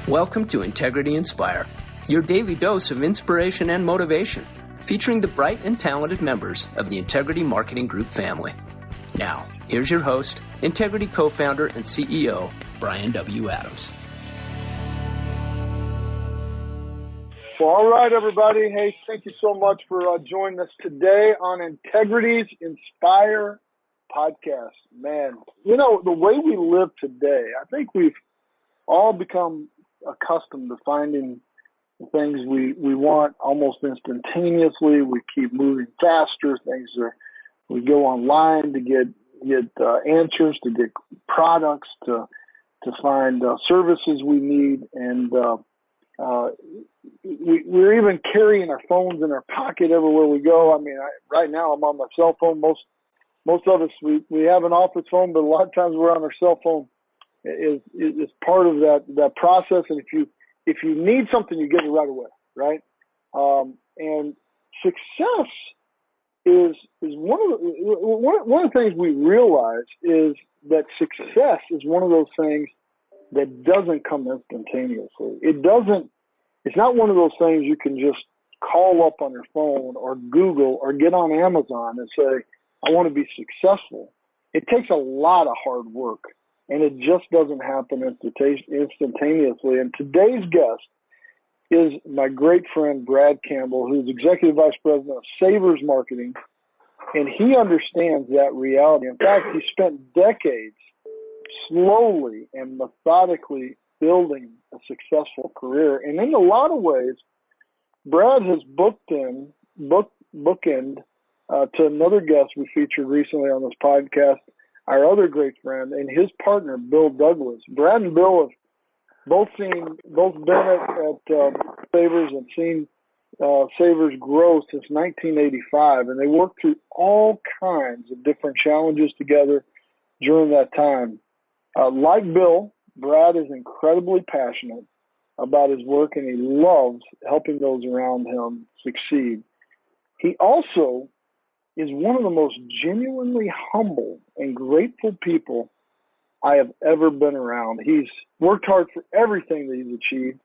Welcome to Integrity Inspire, your daily dose of inspiration and motivation, featuring the bright and talented members of the Integrity Marketing Group family. Now, here's your host, Integrity co-founder and CEO, Bryan W. Adams. Well, all right, everybody. Hey, thank you so much for joining us today on Integrity's Inspire podcast. Man, you know, the way we live today, I think we've all become accustomed to finding the things we want almost instantaneously. We keep moving faster. We go online to get answers, to get products, to find services we need, and we're even carrying our phones in our pocket everywhere we go. I mean, right now I'm on my cell phone. Most of us we have an office phone, but a lot of times we're on our cell phone. Is part of that process, and if you need something, you get it right away, right? And success is one of the things we realize is that success is one of those things that doesn't come instantaneously. It's not one of those things you can just call up on your phone or Google or get on Amazon and say, I want to be successful. It takes a lot of hard work. And it just doesn't happen instantaneously. And today's guest is my great friend, Brad Campbell, who's Executive Vice President of Savers Marketing. And he understands that reality. In fact, he spent decades slowly and methodically building a successful career. And in a lot of ways, Brad has bookend to another guest we featured recently on this podcast, our other great friend, and his partner, Bill Douglas. Brad and Bill have both been at Savers and seen Savers grow since 1985, and they worked through all kinds of different challenges together during that time. Like Bill, Brad is incredibly passionate about his work, and he loves helping those around him succeed. He also is one of the most genuinely humble and grateful people I have ever been around. He's worked hard for everything that he's achieved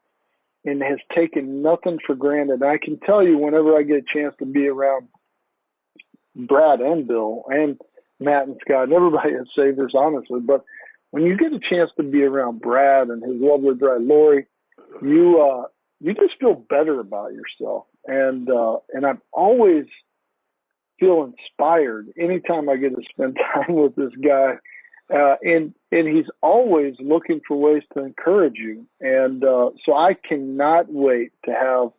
and has taken nothing for granted. I can tell you, whenever I get a chance to be around Brad and Bill and Matt and Scott and everybody at Savers, honestly, but when you get a chance to be around Brad and his lovely bride Lori, you just feel better about yourself. And I'm always feel inspired anytime I get to spend time with this guy. And he's always looking for ways to encourage you. And so I cannot wait to have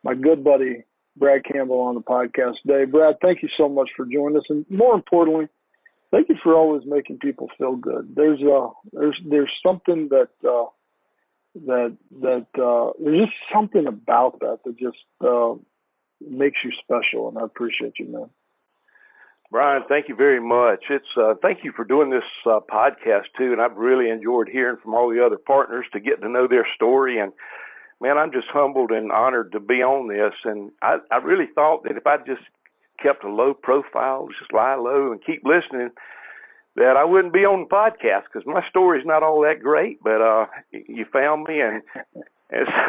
my good buddy, Brad Campbell, on the podcast today. Brad, thank you so much for joining us. And more importantly, thank you for always making people feel good. There's something there's just something about that just makes you special, and I appreciate you, man. Bryan, thank you very much. Thank you for doing this podcast too, and I've really enjoyed hearing from all the other partners to get to know their story. And man, I'm just humbled and honored to be on this. And I really thought that if I just kept a low profile, just lie low and keep listening, that I wouldn't be on the podcast because my story's not all that great. But you found me, and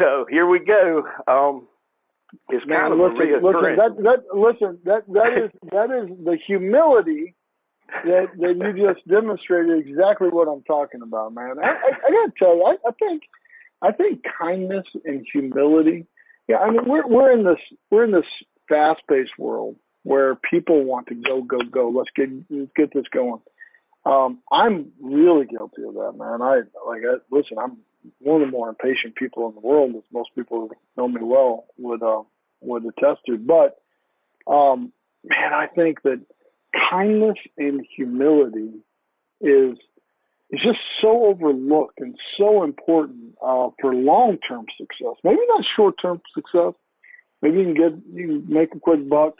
so here we go. It's kind of listen, that is the humility that you just demonstrated exactly what I'm talking about, man. I gotta tell you, I think kindness and humility. Yeah, I mean we're in this fast-paced world where people want to go. Let's get this going. I'm really guilty of that, man. Listen, I'm one of the more impatient people in the world, as most people who know me well would attest to. But man, I think that kindness and humility is just so overlooked and so important for long-term success. Maybe not short-term success. Maybe you can make a quick buck.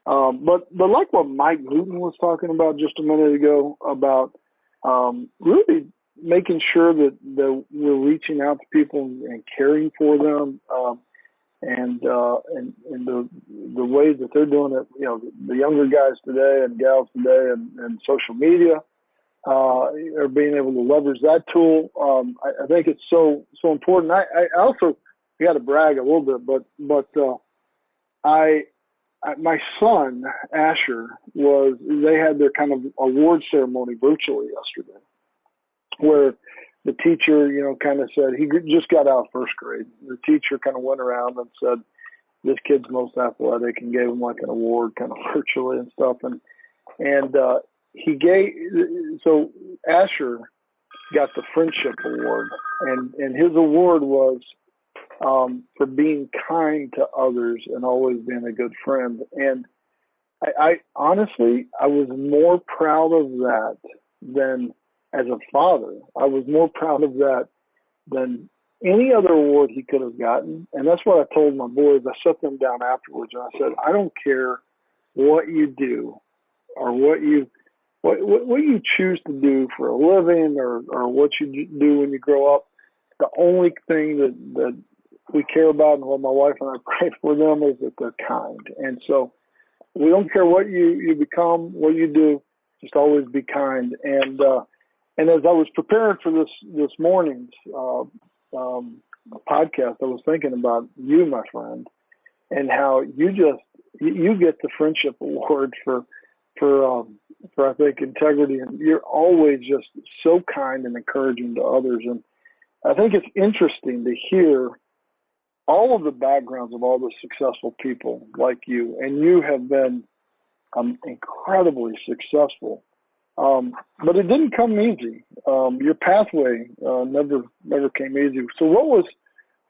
But like what Mike Newton was talking about just a minute ago about really making sure that we're reaching out to people and caring for them, and the ways that they're doing it. You know, the younger guys today and gals today, and social media, or being able to leverage that tool. I think it's so important. I also got to brag a little bit, but my son Asher they had their kind of award ceremony virtually yesterday, where the teacher, kind of said he just got out of first grade. The teacher kind of went around and said, "This kid's most athletic," and gave him like an award, kind of virtually and stuff. And so Asher got the friendship award, and his award was for being kind to others and always being a good friend. And I honestly, I was more proud of that than, as a father, I was more proud of that than any other award he could have gotten. And that's what I told my boys. I set them down afterwards and I said, I don't care what you do or what you choose to do for a living or what you do when you grow up. The only thing that we care about and what my wife and I pray for them is that they're kind. And so we don't care what you become, what you do, just always be kind. And as I was preparing for this morning's podcast, I was thinking about you, my friend, and how you get the friendship award for I think integrity, and you're always just so kind and encouraging to others. And I think it's interesting to hear all of the backgrounds of all the successful people like you, and you have been incredibly successful. But it didn't come easy. Your pathway never came easy. So what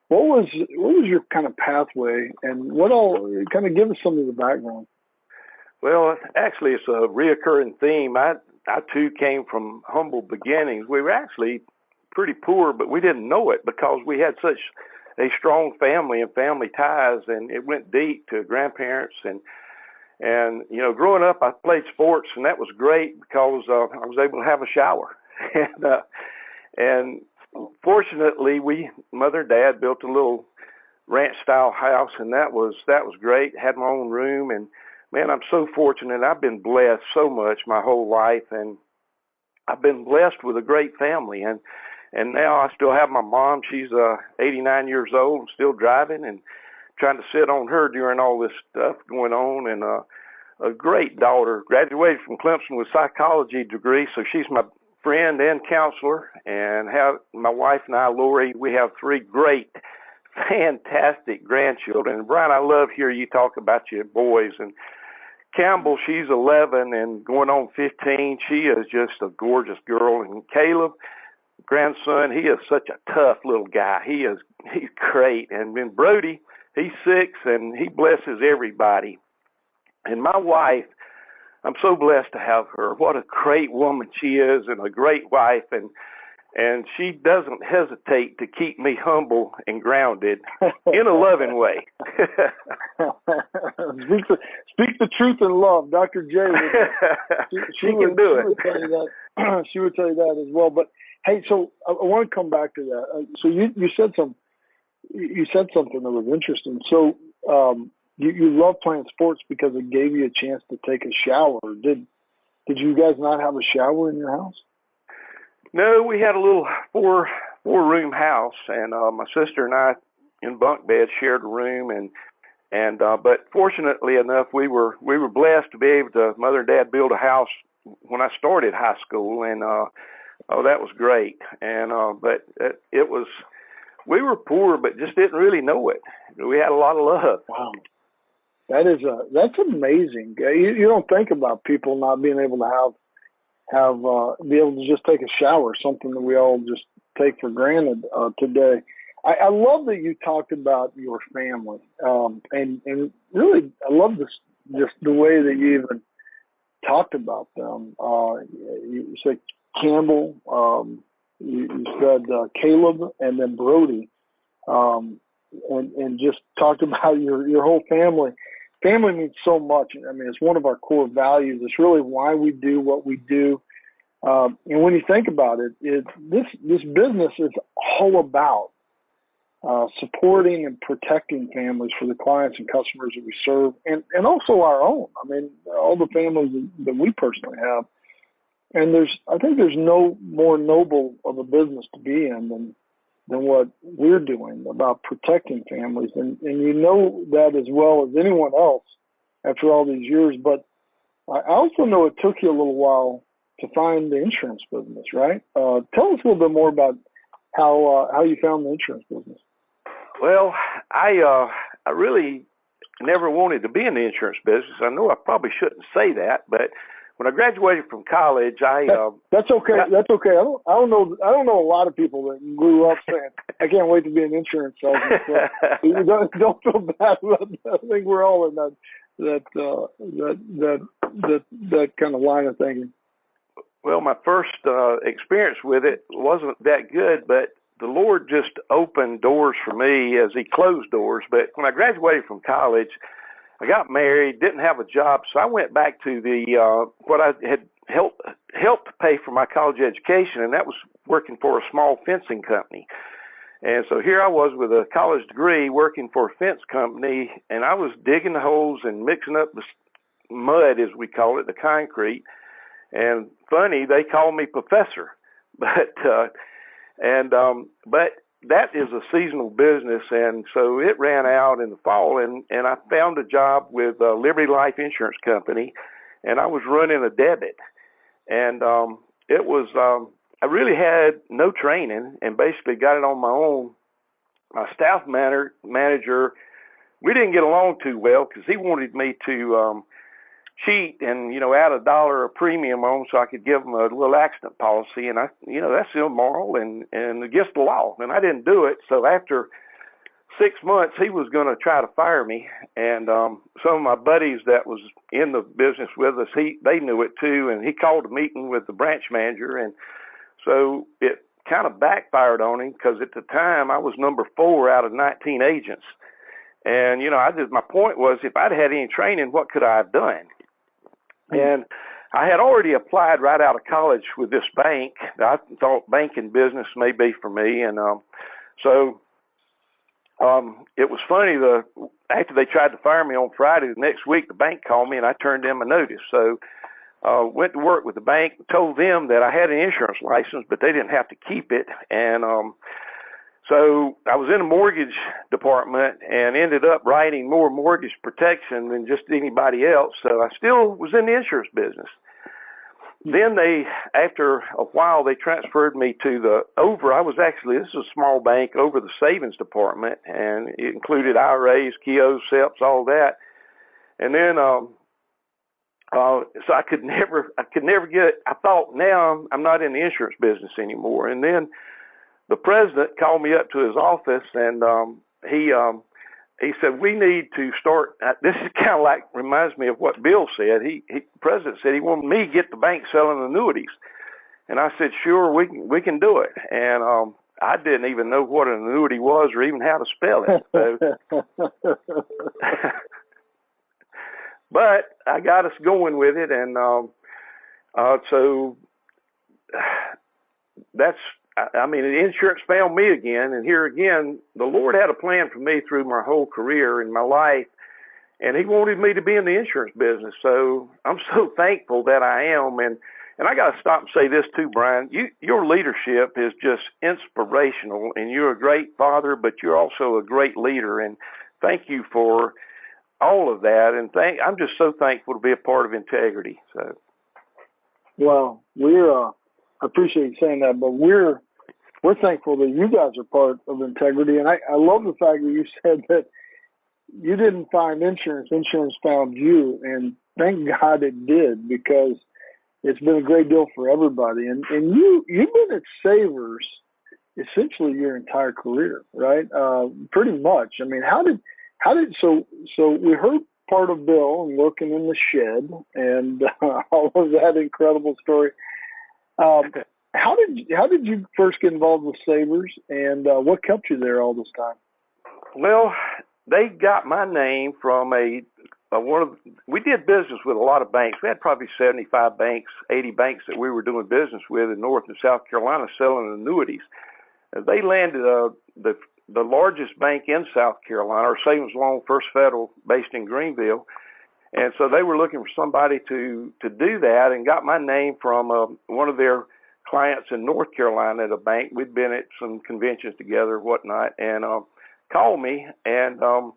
was your kind of pathway, and what all? Kind of give us some of the background. Well, actually, it's a reoccurring theme. I too came from humble beginnings. We were actually pretty poor, but we didn't know it because we had such a strong family and family ties, and it went deep to grandparents. And growing up, I played sports, and that was great because I was able to have a shower. and fortunately, mother and dad built a little ranch-style house, and that was great. Had my own room, and man, I'm so fortunate. I've been blessed so much my whole life, and I've been blessed with a great family. And now I still have my mom. She's 89 years old and still driving, and trying to sit on her during all this stuff going on. And a great daughter, graduated from Clemson with a psychology degree, so she's my friend and counselor. And have my wife and I, Lori, we have 3 great, fantastic grandchildren. And Bryan, I love hearing you talk about your boys. And Campbell, she's 11 and going on 15. She is just a gorgeous girl. And Caleb, grandson, he is such a tough little guy. He's great. And then Brody, he's 6 and he blesses everybody. And my wife, I'm so blessed to have her. What a great woman she is, and a great wife. And she doesn't hesitate to keep me humble and grounded in a loving way. Speak the truth in love, Dr. J. She can do it. She would tell you that as well. But hey, so I want to come back to that. So you said something that was interesting. So you love playing sports because it gave you a chance to take a shower. Did you guys not have a shower in your house? No, we had a little four-room house, and my sister and I in bunk beds shared a room, but fortunately enough, we were blessed to be able to. Mother and Dad build a house when I started high school, and that was great. And but it was, we were poor, but just didn't really know it. We had a lot of love. Wow, that's amazing. You don't think about people not being able to be able to just take a shower, something that we all just take for granted today. I love that you talked about your family, and really I love just the way that you even talked about them. You said Campbell, you said Caleb, and then Brody, and just talked about your whole family. Family means so much. I mean, it's one of our core values. It's really why we do what we do. And when you think about it, this business is all about supporting and protecting families for the clients and customers that we serve, and also our own. I mean, all the families that we personally have. And I think there's no more noble of a business to be in than what we're doing about protecting families. And you know that as well as anyone else after all these years. But I also know it took you a little while to find the insurance business, right? Tell us a little bit more about how you found the insurance business. Well, I really never wanted to be in the insurance business. I know I probably shouldn't say that, but when I graduated from college, that's okay. That's okay. I don't know a lot of people that grew up saying, "I can't wait to be an insurance salesman." So don't feel bad about that. I think we're all in that kind of line of thinking. Well, my first experience with it wasn't that good, but the Lord just opened doors for me as He closed doors. But when I graduated from college, I got married, didn't have a job, so I went back to the what I had helped pay for my college education, and that was working for a small fencing company. And so here I was with a college degree working for a fence company, and I was digging the holes and mixing up the mud, as we call it, the concrete. And funny, they call me professor, but that is a seasonal business, and so it ran out in the fall, and I found a job with Liberty Life Insurance Company, and I was running a debit, and it was I really had no training, and basically got it on my own. My staff manager, we didn't get along too well because he wanted me to cheat and, add $1 a premium on so I could give them a little accident policy. And that's immoral and against the law. And I didn't do it. So after 6 months, he was going to try to fire me. And some of my buddies that was in the business with us, they knew it too. And he called a meeting with the branch manager. And so it kind of backfired on him because at the time I was number 4 out of 19 agents. And, my point was if I'd had any training, what could I have done? And I had already applied right out of college with this bank. I thought banking business may be for me. And so it was funny. After they tried to fire me on Friday, the next week the bank called me and I turned them a notice. So went to work with the bank, told them that I had an insurance license, but they didn't have to keep it. And so I was in the mortgage department and ended up writing more mortgage protection than just anybody else. So I still was in the insurance business. Then after a while, they transferred me to this is a small bank over the savings department, and it included IRAs, KIOs, SEPs, all that. And then, so I could never I thought now I'm not in the insurance business anymore. And then the president called me up to his office, and he said, we need to start. This is kind of reminds me of what Bill said. The president said he wanted me to get the bank selling annuities. And I said, sure, we can do it. And I didn't even know what an annuity was or even how to spell it. So, but I got us going with it, and so that's. The insurance found me again, and here again, the Lord had a plan for me through my whole career in my life, and He wanted me to be in the insurance business. So I'm so thankful that I am, and I got to stop and say this too, Bryan. Your leadership is just inspirational, and you're a great father, but you're also a great leader, and thank you for all of that. And I'm just so thankful to be a part of Integrity. So, well, I appreciate you saying that, but we're thankful that you guys are part of Integrity. And I love the fact that you said that you didn't find insurance found you, and thank God it did, because it's been a great deal for everybody. And you've been at Savers essentially your entire career, right? Pretty much. How did so we heard part of Bill and working in the shed and all of that incredible story. How did you first get involved with Savers, and what kept you there all this time? Well, they got my name from we did business with a lot of banks. We had probably 75 banks, 80 banks that we were doing business with in North and South Carolina selling annuities. They landed the largest bank in South Carolina, our savings loan, First Federal, based in Greenville. And so they were looking for somebody to do that, and got my name from one of their clients in North Carolina at a bank. We'd been at some conventions together, whatnot, and called me. And I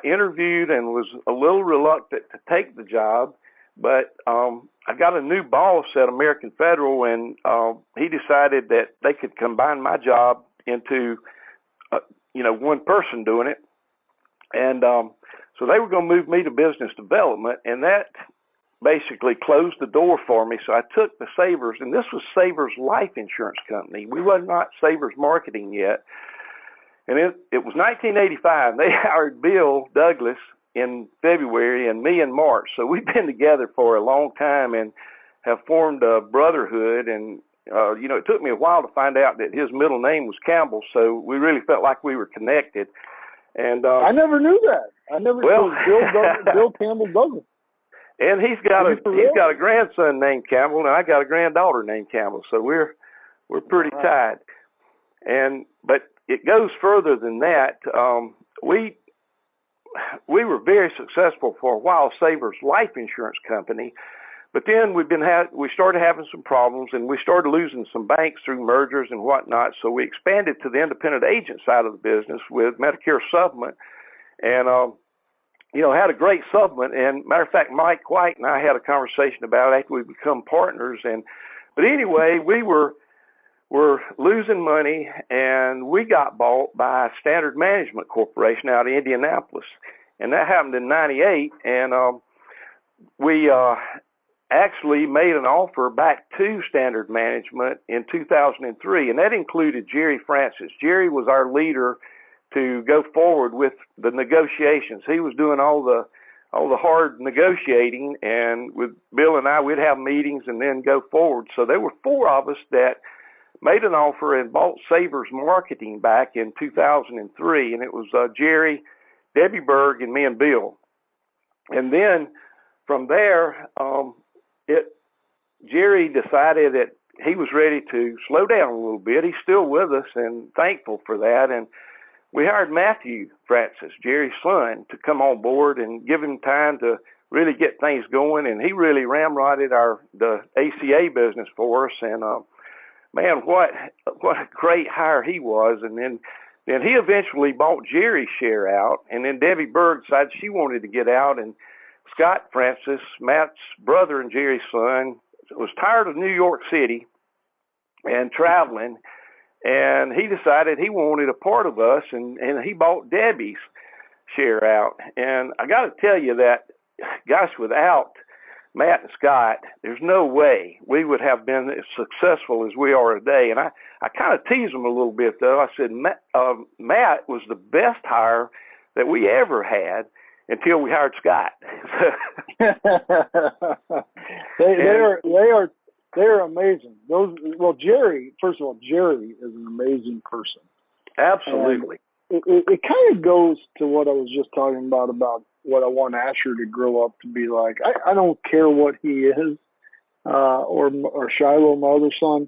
interviewed and was a little reluctant to take the job, but I got a new boss at American Federal, and he decided that they could combine my job into one person doing it. And so they were going to move me to business development, and that basically closed the door for me. So I took the Savers, and this was Savers Life Insurance Company. We were not Savers Marketing yet. And it was 1985. They hired Bill Douglas in February and me in March. So we've been together for a long time and have formed a brotherhood. And, it took me a while to find out that his middle name was Campbell. So we really felt like we were connected. And I never knew that. I never knew Bill Campbell Douglas. And he's got a grandson named Campbell, and I got a granddaughter named Campbell. So we're pretty tied. But it goes further than that. We were very successful for a while, Savers Life Insurance Company, but then we started having some problems, and we started losing some banks through mergers and whatnot. So we expanded to the independent agent side of the business with Medicare Supplement, and had a great supplement. And matter of fact, Mike White and I had a conversation about it after we become partners. But anyway, we were losing money, and we got bought by Standard Management Corporation out of Indianapolis, and that happened in '98. And we actually made an offer back to Standard Management in 2003, and that included Jerry Francis. Jerry was our leader to go forward with the negotiations. He was doing all the hard negotiating, and with Bill and I, we'd have meetings and then go forward. So there were four of us that made an offer and bought Savers Marketing back in 2003, and it was Jerry, Debbie Berg, and me and Bill. And then from there, Jerry decided that he was ready to slow down a little bit. He's still with us, and thankful for that. And we hired Matthew Francis, Jerry's son, to come on board and give him time to really get things going. And he really ramrodded the ACA business for us. And man, what a great hire he was. And then he eventually bought Jerry's share out, and then Debbie Berg decided she wanted to get out, and Scott Francis, Matt's brother and Jerry's son, was tired of New York City and traveling, and he decided he wanted a part of us, and he bought Debbie's share out. And I got to tell you that, gosh, without Matt and Scott, there's no way we would have been as successful as we are today. And I kind of teased them a little bit, though. I said, Matt was the best hire that we ever had until we hired Scott. They're amazing. Jerry, first of all, Jerry is an amazing person. Absolutely. It kind of goes to what I was just talking about what I want Asher to grow up to be like. I don't care what he is, or Shiloh, my other son.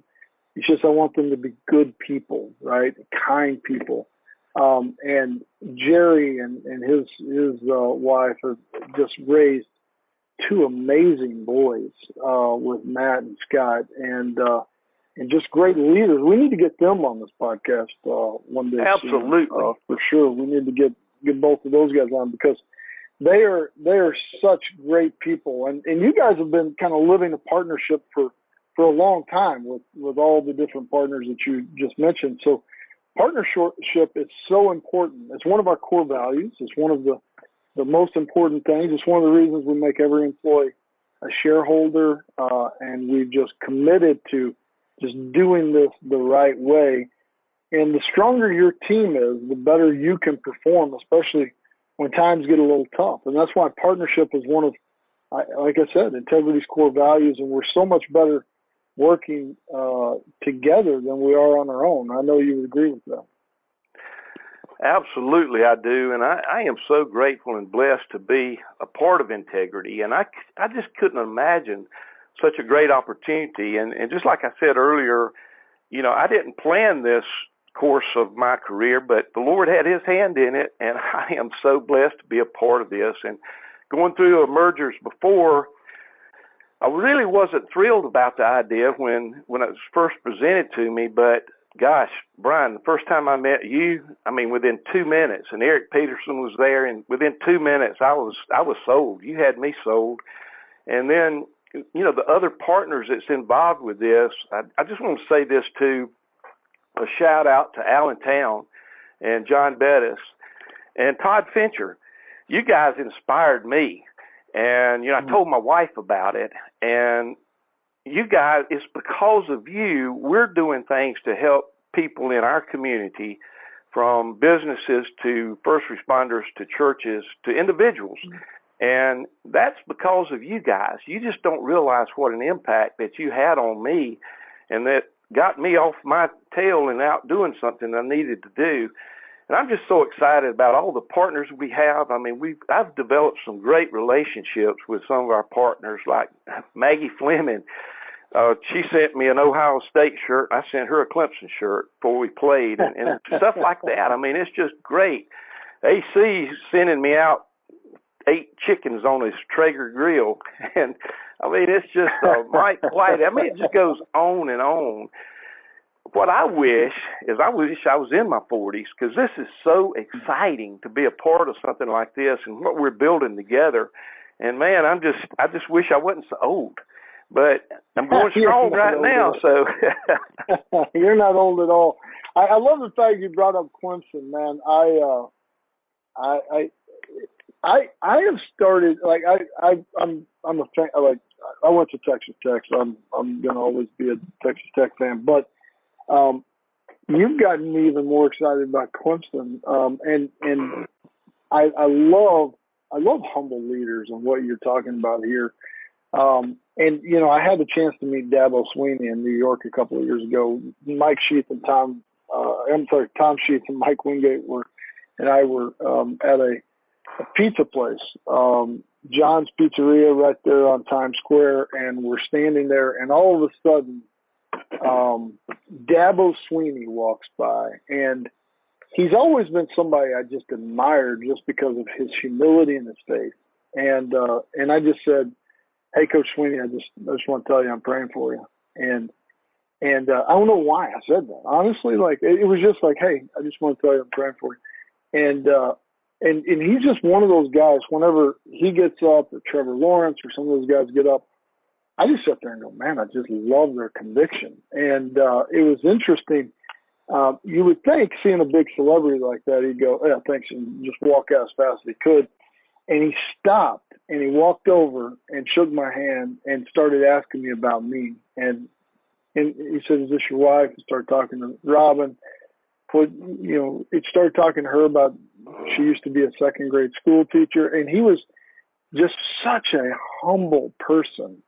It's just I want them to be good people, right? Kind people. And Jerry and his wife have just raised two amazing boys with Matt and Scott, and just great leaders. We need to get them on this podcast one day. Absolutely, for sure. We need to get both of those guys on, because they are such great people, and you guys have been kind of living a partnership for a long time with all the different partners that you just mentioned. So partnership is so important. It's one of our core values. It's one of the most important things. It's one of the reasons we make every employee a shareholder, and we've just committed to just doing this the right way. And the stronger your team is, the better you can perform, especially when times get a little tough. And that's why partnership is one of, like I said, Integrity's core values, and we're so much better working together than we are on our own. I know you would agree with that. Absolutely, I do, and I am so grateful and blessed to be a part of Integrity, and I just couldn't imagine such a great opportunity. And just like I said earlier, I didn't plan this course of my career, but the Lord had his hand in it, and I am so blessed to be a part of this. And going through mergers before, I really wasn't thrilled about the idea when it was first presented to me, but gosh, Bryan, the first time I met you, I mean, within 2 minutes, and Eric Peterson was there, and within 2 minutes, I was sold. You had me sold. And then, you know, the other partners that's involved with this, I just want to say this too, a shout out to Allentown and John Bettis and Todd Fincher. You guys inspired me. And, you know, I told my wife about it, and you guys, it's because of you, we're doing things to help people in our community, from businesses to first responders to churches to individuals. And that's because of you guys. You just don't realize what an impact that you had on me, and that got me off my tail and out doing something I needed to do. And I'm just so excited about all the partners we have. I mean, I've developed some great relationships with some of our partners, like Maggie Fleming. She sent me an Ohio State shirt. I sent her a Clemson shirt before we played, and stuff like that. I mean, it's just great. AC sending me out 8 chickens on his Traeger grill. And, I mean, it's just Mike White. I mean, it just goes on and on. What I wish I was in my 40s, because this is so exciting to be a part of something like this and what we're building together. And, man, I just wish I wasn't so old. But I'm going strong right now, so. You're not old at all. I love the fact you brought up Clemson, man. I have started, like, I'm a fan, like, I went to Texas Tech, so I'm gonna always be a Texas Tech fan. But you've gotten me even more excited about Clemson, and I love humble leaders and what you're talking about here. And you know, I had the chance to meet Dabo Sweeney in New York a couple of years ago. Tom Sheets and Mike Wingate and I were at a pizza place, John's Pizzeria right there on Times Square, and we're standing there, and all of a sudden, Dabo Sweeney walks by, and he's always been somebody I just admired just because of his humility in his faith. And I just said, "Hey, Coach Sweeney, I just want to tell you I'm praying for you." And I don't know why I said that. Honestly, like, it was just like, "Hey, I just want to tell you I'm praying for you." And he's just one of those guys, whenever he gets up, or Trevor Lawrence or some of those guys get up, I just sit there and go, man, I just love their conviction. And it was interesting. You would think, seeing a big celebrity like that, he'd go, "Yeah, thanks," and just walk out as fast as he could. And he stopped, and he walked over and shook my hand and started asking me about me. And he said, "Is this your wife?" And started talking to Robin. It started talking to her about, she used to be a second grade school teacher, and he was just such a humble person,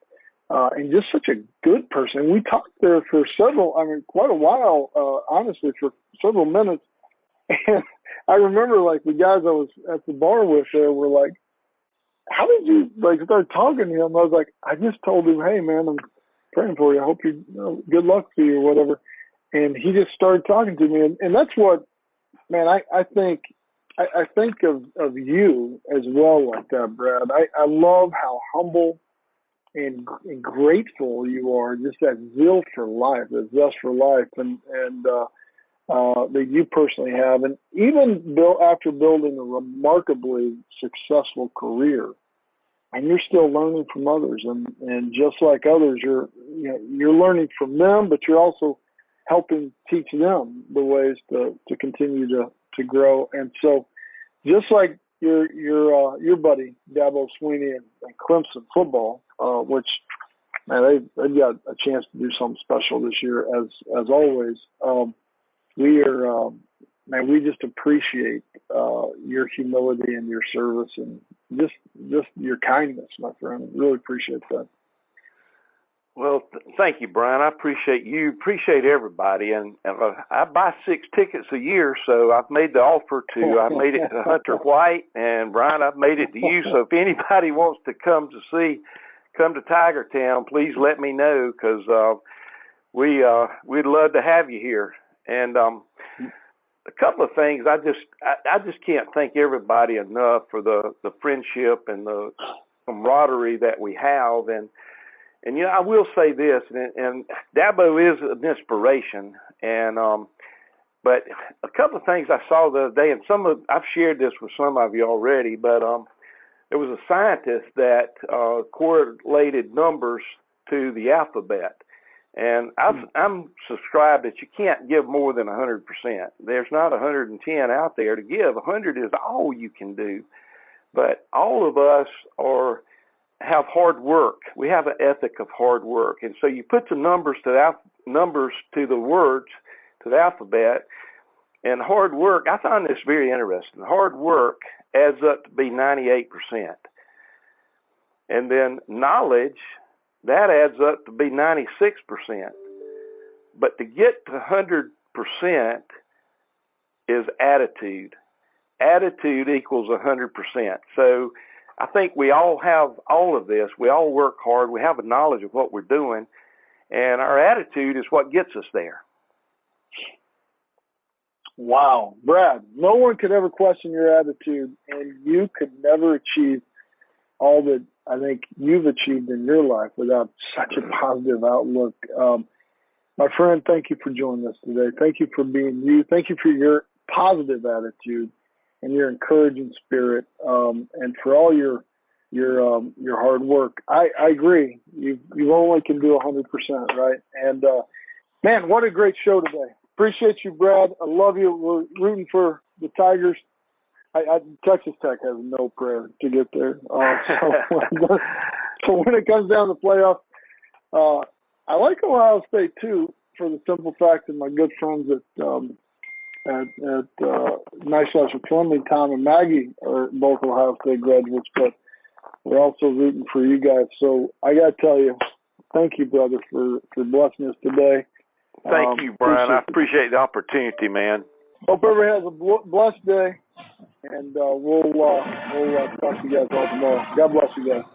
and just such a good person. We talked there for quite a while, honestly, for several minutes. And I remember, like, the guys I was at the bar with there were like, "How did you, like, start talking to him?" I was like, "I just told him, hey, man, I'm praying for you. I hope good luck to you," or whatever. And he just started talking to me. And that's what, man, I think of you as well like that, Brad. I love how humble and grateful you are, just that zeal for life, that zest for life, and that you personally have. And even after building a remarkably successful career, and you're still learning from others, and just like others, you're learning from them, but you're also helping teach them the ways to continue to grow. And so, just like your buddy Dabo Sweeney and Clemson football, which, man, they've got a chance to do something special this year, as always. We just appreciate your humility and your service, and just your kindness, my friend. Really appreciate that. Well, thank you, Bryan. I appreciate you. Appreciate everybody. And I buy 6 tickets a year, so I've made the offer I made it to Hunter White, and Bryan, I've made it to you. So if anybody wants to come to Tiger Town, please let me know, because we'd love to have you here. And a couple of things. I just can't thank everybody enough for the friendship and the camaraderie that we have. And I will say this, and Dabo is an inspiration. And but a couple of things I saw the other day, and I've shared this with some of you already, but there was a scientist that correlated numbers to the alphabet. And I'm subscribed that you can't give more than 100%. There's not 110 out there to give. 100 is all you can do. But all of us have hard work. We have an ethic of hard work. And so you put the numbers to the words, to the alphabet, and hard work, I find this very interesting. Hard work adds up to be 98%. And then knowledge, that adds up to be 96%. But to get to 100% is attitude. Attitude equals 100%. So I think we all have all of this. We all work hard. We have a knowledge of what we're doing. And our attitude is what gets us there. Wow. Brad, no one could ever question your attitude, and you could never achieve all that I think you've achieved in your life without such a positive outlook. My friend, thank you for joining us today. Thank you for being you. Thank you for your positive attitude and your encouraging spirit, and for all your hard work. I agree. You only can do 100%, right? And man, what a great show today. Appreciate you, Brad. I love you. We're rooting for the Tigers. Texas Tech has no prayer to get there. So when it comes down to playoffs, I like Ohio State too, for the simple fact that my good friends at Nice Life of Friendly, Tom and Maggie, are both Ohio State graduates, but we're also rooting for you guys. So I got to tell you, thank you, brother, for blessing us today. Thank you, Bryan. I appreciate the opportunity, man. Hope everyone has a blessed day, and we'll talk to you guys all tomorrow. God bless you guys.